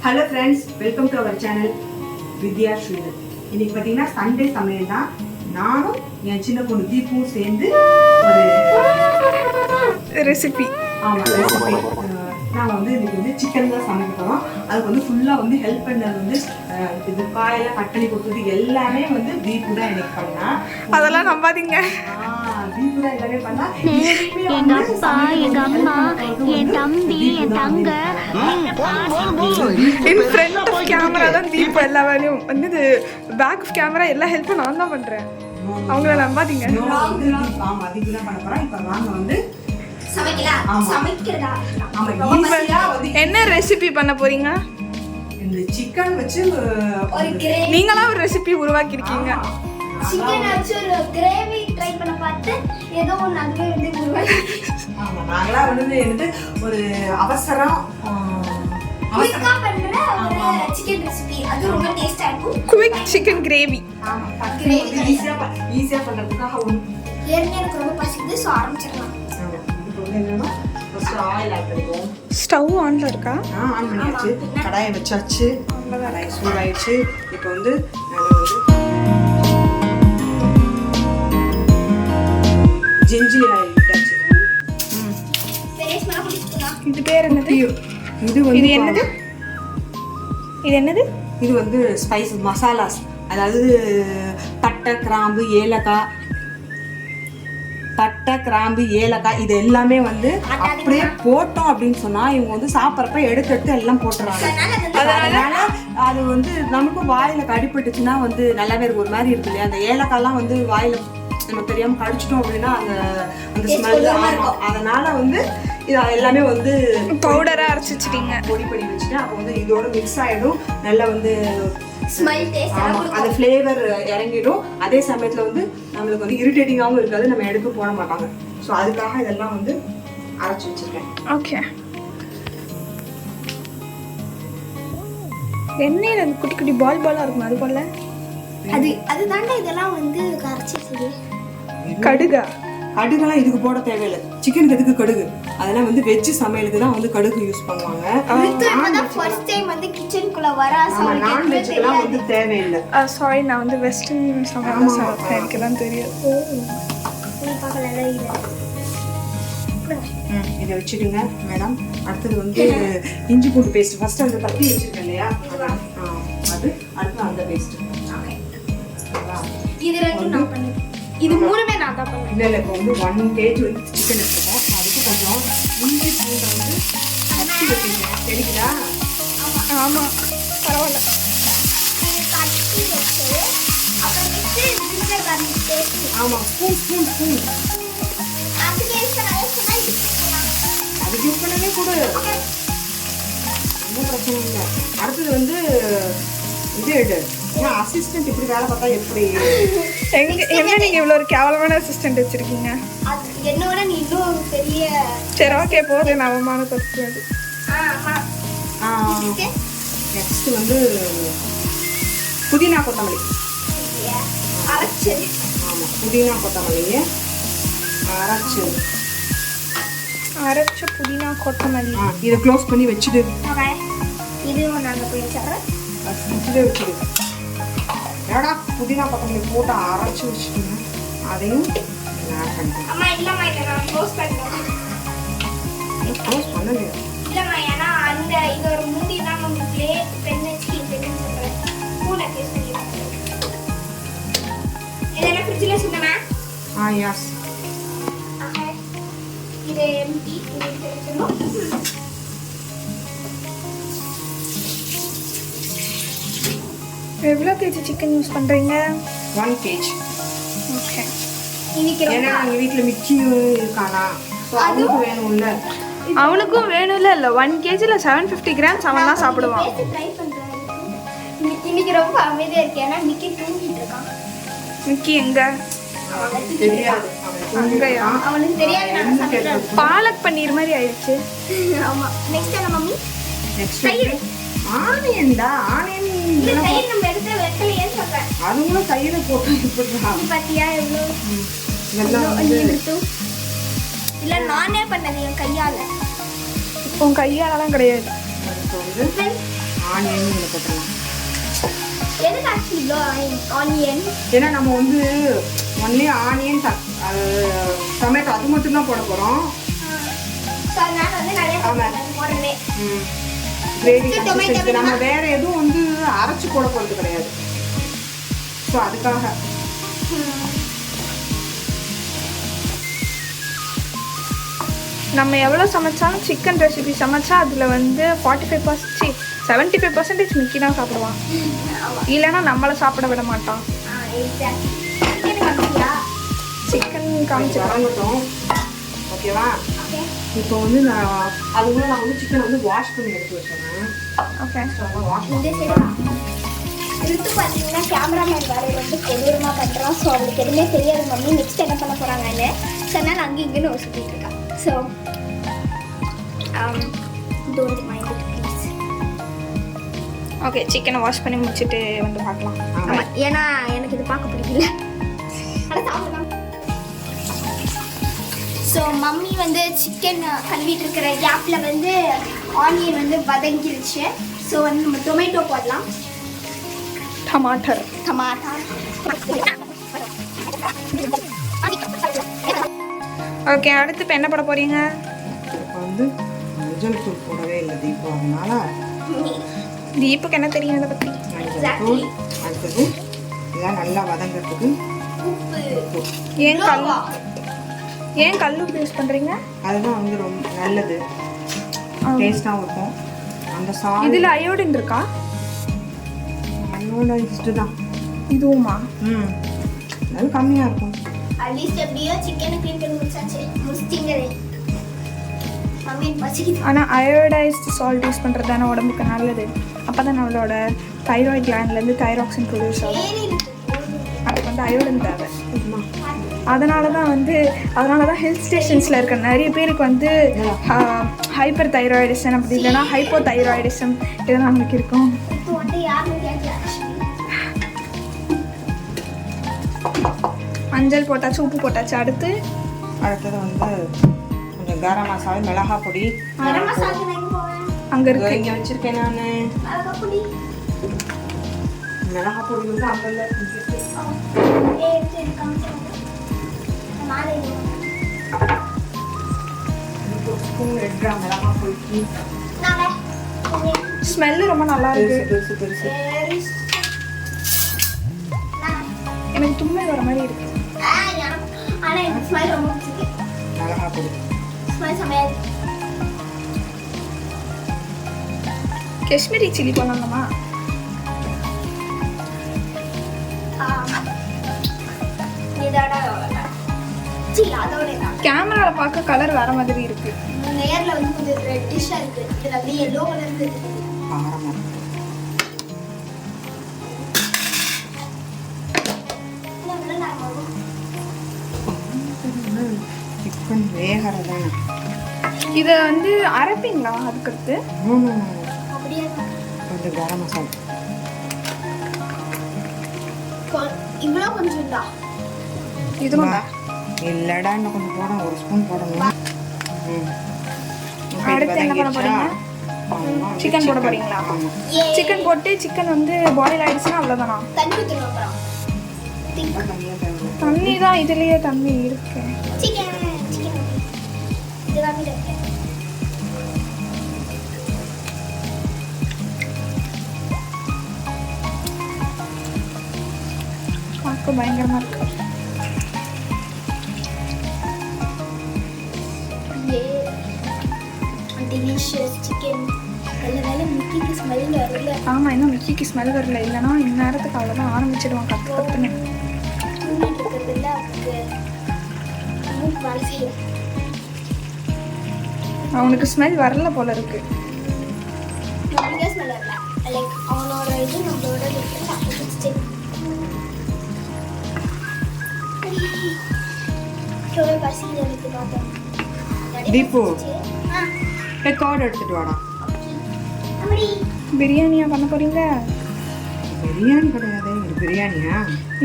Hello friends, welcome to our channel Vidya Sridhar. இன்னைக்கு பார்த்தீங்கன்னா Sunday சமையல் தான். நானும் என் சின்ன பொண்ணு தீப்பும் சேர்ந்து ஒரு ரெசிபி நாங்கள் வந்து இன்னைக்கு வந்து சிக்கன் தான் சமைக்க போகிறோம். அதுக்கு வந்து ஃபுல்லாக வந்து ஹெல்ப் பண்ணது வந்து இது காயெல்லாம் கட் பண்ணி கொடுத்தது எல்லாமே வந்து தீப்பு தான் எனக்கு பண்ணா. அதெல்லாம் நம்பாதீங்க. தீப்பு தான் எல்லாமே பண்ணா. எங்க அப்பா, எங்க அம்மா, என் தம்பி, என் தங்க இன் ஃப்ரண்ட் ஆஃப் கேமரா தான் தீபு எல்லா வேலையும் வந்து பேக் ஆஃப் கேமரா எல்லா ஹெல்ப்பும் நான் தான் பண்றேன். அவங்கள நம்பாதீங்க. ஆமா, தீப்பு தான் பண்ண போறோம். இப்போ வாங்க வந்து என்ன ரெசிபி பண்ண போறீங்க? இந்த சிக்கன் வச்சு நீங்களா ஒரு ரெசிபி உருவாக்கி இருக்கீங்க. சிக்கன் வச்சு ஒரு கிரேவி ட்ரை பண்ண பார்த்து ஏதோ ஒன்று அதுவே வந்து உருவாக்கி. ஆமா, நாங்களா வந்து ஒரு அவசரம் குயிக்கா பண்ற ஒரு சிக்கன் ரெசிபி. அது ரொம்ப டேஸ்டா இருக்கும். Quick chicken gravy. ஆமா, ஈஸியா பண்றதுக்காக ஏற்கனவே எனக்கு ரொம்ப பசிக்குது. ஸோ ஆரம்பிச்சிடலாம். ஸ்டவ் ஆன்ல இருக்கா? ஆன் பண்ணியாச்சு. கடாயை வச்சாச்சு. கடாய் சூடாயிடுச்சு. இப்போ வந்து ஜிஞ்சர் ஆயில் விட்டாச்சு. இது பேர் என்னது? இது வந்து இது என்னது? இது என்னது? இது வந்து ஸ்பைஸ் மசாலாஸ், அதாவது பட்டை, கிராம்பு, ஏலக்காய் இது எல்லாமே வந்து அப்படியே போட்டோம் அப்படின்னு சொன்னா இவங்க வந்து சாப்பிட்றப்ப எடுத்து எல்லாம் போட்டுறாங்க. அதனால அது வந்து நமக்கும் வாயில கடிப்பட்டுச்சுன்னா வந்து நல்லாவே இருக்கும். ஒரு மாதிரி இருக்கு இல்லையா, அந்த ஏலக்காய்லாம் வந்து வாயில நம்ம தெரியாம கடிச்சிட்டோம் அப்படின்னா அந்த ஸ்மெல் இருக்கும். அதனால வந்து இது எல்லாமே வந்து பவுடரா அரைச்சு வச்சிட்டீங்க. பொடி பண்ணி வச்சுட்டு அப்போ வந்து இதோட மிக்ஸ் ஆயிடும். நல்லா வந்து ஸ்மெல் டேஸ்டா இருக்கும். அந்த ஃப்ளேவர் இறங்கிடும். அதே சமயத்துல வந்து நம்மளுக்கு வந்து இரிட்டேட்டிங்காகவும் இருக்காது. நம்ம எடுத்து போட மாட்டாங்க. ஸோ அதுக்காக இதெல்லாம் வந்து அரைச்சி வச்சிருக்கேன். ஓகே. எண்ணெயில் அந்த குட்டி குட்டி பால் பாலாக இருக்கும், அது போல அதுதாண்டா இதெல்லாம் வந்து அரைச்சிட்டு. கடுகா? கடுகெல்லாம் இதுக்கு போட தேவையில்லை. சிக்கனுக்கு எதுக்கு கடுகு? அதெல்லாம் வந்து வெஜ் சமையலுக்கு தான் வந்து கடுகு யூஸ் பண்ணுவாங்க. ஃபர்ஸ்ட் டைம் வந்து கிச்சனுக்குள்ள வர நான் வெஜ்க்குலாம் வந்து தேவையில்லை. சாரி, நான் வந்து வெஸ்டர்ன் சமையல் சாப்பிட்டேன். எனக்கு தான் தெரியும். நீ பார்க்கல இல்ல. இதை வச்சுடுங்க மேடம். அடுத்தது வந்து இஞ்சி பூண்டு பேஸ்ட். ஃபர்ஸ்ட் அந்த தட்டி வச்சிருக்கேன் இல்லையா, அது அடுத்து அந்த பேஸ்ட். இது ரெண்டும் நான் பண்ணேன். இது மூணுமே நான் தான் பண்ணேன். இல்லை இப்போ வந்து 1 kg வந்து சிக்கன் எடுத்துக்கோம். அதுக்கு கொஞ்சம் இஞ்சி பூண்டை வந்து தட்டி வச்சுருக்கேன். தெரியுதா? ஆமாம், பரவாயில்ல. தட்டி வச்சு அப்புறம் நெக்ஸ்ட் ஜிஞ்சர் கார்லிக் பேஸ்ட். ஆமாம், ஸ்பூன் அதுக்கு யூஸ் அதுக்கு யூஸ் பண்ணவே கூட ஒன்றும் பிரச்சனை இல்லை. அடுத்தது வந்து இது எடு. ஏன்னா அசிஸ்டன்ட் இப்படி வேலை பார்த்தா எப்படி? என்ன நீங்கள் இவ்வளோ ஒரு கேவலமான அசிஸ்டன்ட் வச்சுருக்கீங்க? என்னோட நீ இன்னும் பெரிய. சரி, ஓகே, போதும். நான் அவமானப்படுத்துறது. நெக்ஸ்ட் வந்து புதினா கொத்தமல்லி அரைச்சு. ஆமாம், புதினா கொத்தமல்லியை அரைச்ச புதினா கொத்தமல்லி. இதை க்ளோஸ் பண்ணி வச்சுடு. இதுவும் நாங்கள் போய் வச்சுறேன். ஃப்ரிட்ஜில் வச்சுடு. ஏடா புதினா கொத்தமல்லி போட்டு அரைச்சி வச்சுட்டுங்க. அதையும் ஆட் பண்ணிக்கலாம். அம்மா இல்லைம்மா, இதை நான் க்ளோஸ் பண்ணுறேன். க்ளோஸ் பண்ணலையா? இல்லைம்மா, ஏன்னா அந்த இது ஒரு மூடி தான் நம்ம பிளேட் பென் வச்சு பென்னு சொல்கிறேன். ஸ்பூனை யூஸ் பண்ணிடுறேன். இதெல்லாம் ஃப்ரிட்ஜில் வச்சுக்கோண்ணா. யாஸ். இது எம்டி. இது வச்சிடணும். எவ்வளோ கேஜி சிக்கன் யூஸ் பண்ணுறீங்க? 1 kg. ஓகே. இன்னைக்கு ஏன்னா எங்கள் வீட்டில் மிக்கியும் இருக்கானா, ஸோ அவனுக்கு வேணும்ல. அவனுக்கும் வேணும்ல. இல்லை, 1 kgல 750 grams அவன் தான் சாப்பிடுவான். ட்ரை பண்ணுறேன். இன்னைக்கு ரொம்ப அமைதியாக இருக்கு. ஏன்னா மிக்கி தூங்கிட்டு இருக்கான். மிக்கி எங்க? தெரியாது. அங்கயா? அவனுக்கு தெரியாது நான் சாப்பிட்றேன். பாலக் பன்னீர் மாதிரி ஆயிடுச்சு. ஆமாம். நெக்ஸ்ட் என்ன மம்மி? நெக்ஸ்ட் ஆனியன்டா. ஆனியன் இந்த தயிர் நம்ம எடுத்து வெட்டலையேன்னு சொல்கிறேன். அதுங்களும் தயிரை போட்டு இப்படிதான். பார்த்தியா எவ்வளோ? இதெல்லாம் இல்லை, நானே பண்ணது என் கையால். உன் கையாலலாம் கிடையாது. வந்து ஆனியன் இதில் போட்டுடலாம். எதுக்கு ஆக்சுவலி இவ்வளோ ஆனியன்? ஏன்னா நம்ம வந்து ஒன்லி ஆனியன் டொமேட்டோ அது மட்டும்தான் போட போகிறோம். ஸோ அதனால வந்து நிறைய உடனே கிரேவி கன்சிஸ்டன்சி நம்ம வேற எதுவும் வந்து அரைச்சி போட போகிறது கிடையாது. ஸோ அதுக்காக நம்ம எவ்வளோ சமைச்சாலும் சிக்கன் ரெசிபி சமைச்சா அதில் வந்து 75% மிக்கி தான் சாப்பிடுவான். இல்லைன்னா நம்மளை சாப்பிட விட மாட்டான். சிக்கன் காமிச்சு வதங்கட்டும். ஓகேவா? இப்போ வந்து அதுக்குள்ள நான் வந்து சிக்கனை வந்து வாஷ் பண்ணி எடுத்து வச்சிடுறேன். ஓகே. வாஷ் இழுத்து பார்த்தீங்கன்னா கேமராமேன் வேறு வந்து கொடூரமாக பண்ணுறான். ஸோ அவளுக்கு எதுவுமே தெரியாது மம்மி நெக்ஸ்ட் என்ன பண்ண போகிறாங்கன்னு. ஸோ அதனால் அங்கே இங்கேன்னு ஒரு சுற்றிட்டு இருக்கா. So don't mind it please. Okay, சிக்கனை வாஷ் பண்ணி முடிச்சுட்டு வந்து பார்க்கலாம். ஆமாம், ஏன்னா எனக்கு இது பார்க்க பிடிக்கல. ஆனால் சாப்பிடலாம். ஸோ மம்மி வந்து சிக்கன் கழுவிட்டு இருக்கிற கேப்பில் வந்து ஆனியன் வந்து வதங்கிருச்சு. ஸோ வந்து நம்ம டொமேட்டோ போடலாம். டமாட்டர். ஓகே, அடுத்து இப்போ என்ன போட போறீங்க? இப்போ வந்து மஞ்சள் தூள் போடவே இல்லை தீபம், அதனால தீபுக்கு என்ன தெரியும் இதை பற்றி? மஞ்சள் தூள். அடுத்தது இதெல்லாம் நல்லா வதங்கிறதுக்கு உப்பு. ஏன் கல் உப்பு யூஸ் பண்ணுறீங்க? அதுதான் வந்து ரொம்ப நல்லது, டேஸ்டாகவும் இருக்கும். அந்த இதில் அயோடின் இருக்கா? அயோடைஸ்டு தான் இதுவுமா? அது கம்மியாக இருக்கும். அட்லீஸ்ட் எப்படியோ சிக்கனை க்ளீன் பண்ணி முடிச்சிங்க. மம்மி பசிக்குது. ஆனால் அயோடைஸ்டு சால்ட் யூஸ் பண்ணுறது தானே உடம்புக்கு நல்லது. அப்போ தான் நம்மளோட தைராய்டு கிளாண்ட்லேருந்து தைராக்சின் ப்ரொடியூஸ் ஆகும். அதுக்கு வந்து அயோடின் தேவை. அதனால தான் ஹில் ஸ்டேஷன்ஸில் இருக்க நிறைய பேருக்கு வந்து ஹைப்பர் தைராய்டிசம் அப்படி இல்லைன்னா ஹைப்போ தைராய்டிசம் இதெல்லாம் அவங்களுக்கு இருக்கும். மஞ்சள் போட்டாச்சு, உப்பு போட்டாச்சு. அடுத்தது வந்து கொஞ்சம் கரம் மசாலா, மிளகா பொடி அங்கே இருக்கு, இங்கே வச்சுருக்கேன் நான். மிளகா பொடி வந்து அங்கே மிளகா பொடி. ஸ்மெல்லு ரொம்ப நல்லா இருக்கு. பெருசு எனக்கு தும்மல் வர மாதிரி இருக்கு. மிளகா பொடி. காஷ்மீரி சில்லி பண்ணலாமா? கேமரால பார்க்க கலர் வேற மாதிரி இருக்கு. நேர்ல வந்து கொஞ்சம் ரெட்டிஷா இருக்கு. இதுல அப்படியே yellow கலர் இருக்கு. ஆமா. சிக்கன் வேகறதா? இதை வந்து அரைப்பீங்களா? அதுக்கடுத்து அப்படியே கொஞ்சம் கரம் மசாலா இவ்வளோ கொஞ்சம் தான். இதுவும் இல்லடா, இன்னும் கொஞ்சம் போடணும், ஒரு ஸ்பூன் போடணும். அடுத்து என்ன பண்ண போறீங்க? சிக்கன் போட போறீங்களா? சிக்கன் போட்டு சிக்கன் வந்து பாயில் ஆயிடுச்சுன்னா அவ்வளோதானா? தண்ணி ஊற்றணும். தண்ணி தான், இதுலயே தண்ணி இருக்கு. சிக்கன் இதெல்லாம் இருக்கு. பார்க்க பயங்கரமா இருக்கு. delicious chicken. நல்ல மிக்கிக்கு ஸ்மெல் வரல. ஆமா, இன்னும் மிக்கிக்கு ஸ்மெல் வரல. இல்லைன்னா இந்நேரத்துக்கு அவ்வளோதான் ஆரம்பிச்சிடுவான் கத்துன்னு. தூங்கிட்டு இருக்கிறதுல அவனுக்கு மூக்கு வேலை செய்யும். அவனுக்கு ஸ்மெல் வரல போல இருக்கு. நம்மளுக்கே ஸ்மெல் வரல. லைக் அவனோட இது நம்மளோட டிஃப்ரெண்ட் ஆப்போசிட். சோறு பசி எனக்கு பார்த்தேன். தீபு கார்டு எடுத்துட்டு வாடா. பிரியாணியா பண்ண போறீங்க? பிரியாணி கிடையாது, பிரியாணியா?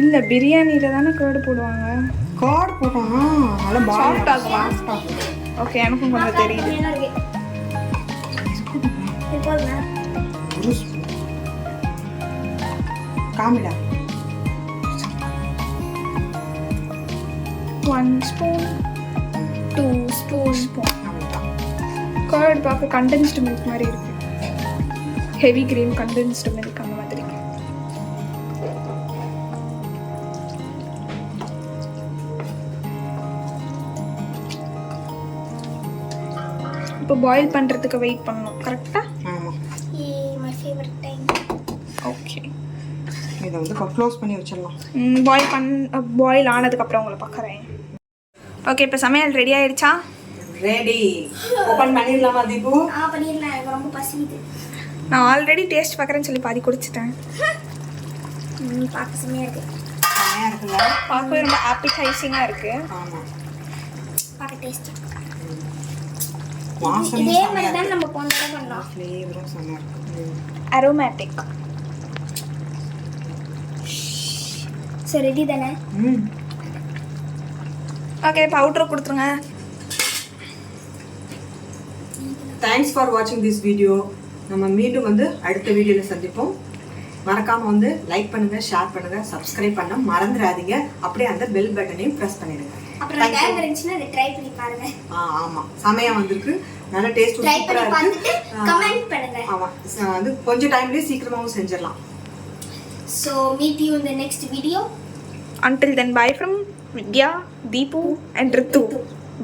இல்ல, பிரியாணியில தானே கேர்டு போடுவாங்க. கார்டு போட்டோம்னா நல்லா சாஃப்ட் ஆகுமா? ஓகே, எனக்கும் கொஞ்சம் தெரியுது. ஒரு காமிடா. 1 ஸ்பூன் 2 ஸ்பூன் கர்ட் பார்க்க கண்டென்ஸ்டு மில்க் மாதிரி இருக்கு. ஹெவி க்ரீம் கண்டென்ஸ்டு மில்க் அந்த மாதிரி. இப்போ பாயில் பண்ணுறதுக்கு வெயிட் பண்ணணும் கரெக்டாக? ஆமாம். My favourite time. ஓகே, இதை வந்து க்ளோஸ் பண்ணி வச்சிடலாம். பாயில் ஆனதுக்கப்புறம் உங்களை பார்க்குறேன். ஓகே, இப்போ சமையல் ரெடி ஆயிடுச்சா? ரெடி. ஓப்பன் பண்ணிடலாமா தீபு? பண்ணிடலாம். எனக்கு ரொம்ப பசிக்குது. நான் ஆல்ரெடி டேஸ்ட் பார்க்குறேன்னு சொல்லி பாதி குடிச்சிட்டேன். பார்க்க செம்மையாக இருக்கு. செம்மையாக இருக்குல்ல? பார்க்கவே ரொம்ப ஆப்பிடைசிங்காக இருக்குது. ஆமாம். பார்க்க டேஸ்ட். வாசனை இதே மாதிரி தான் நம்ம போன தடவை பண்ணோம். ஃப்ளேவரும் செம்மையாக இருக்கு. அரோமேட்டிக். ஸோ ரெடி தானே? ஓகே, பவுட்ரு கொடுத்துருங்க. தேங்க்ஸ் ஃபார் வாட்சிங் திஸ் வீடியோ. நம்ம மீண்டும் வந்து அடுத்த வீடியோவில் சந்திப்போம். மறக்காமல் வந்து லைக் பண்ணுங்கள், ஷேர் பண்ணுங்கள், சப்ஸ்கிரைப் பண்ண மறந்துடாதீங்க. அப்படியே அந்த பெல் பட்டனையும் ப்ரெஸ் பண்ணிடுங்க. அப்புறம் டைம் இருந்துச்சுன்னா அதை ட்ரை பண்ணி பாருங்க. ஆமாம், செமையாக வந்திருக்கு. நல்ல டேஸ்ட் ட்ரை பண்ணி சூப்பராக பார்த்துட்டு இருக்குது. கமெண்ட் பண்ணுங்க. ஆமாம், வந்து கொஞ்சம் டைம்லேயே சீக்கிரமாகவும் செஞ்சிடலாம். So meet you in the next video. Until then, bye from Vidya, Deepu and Ritu.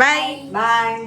Bye. Bye.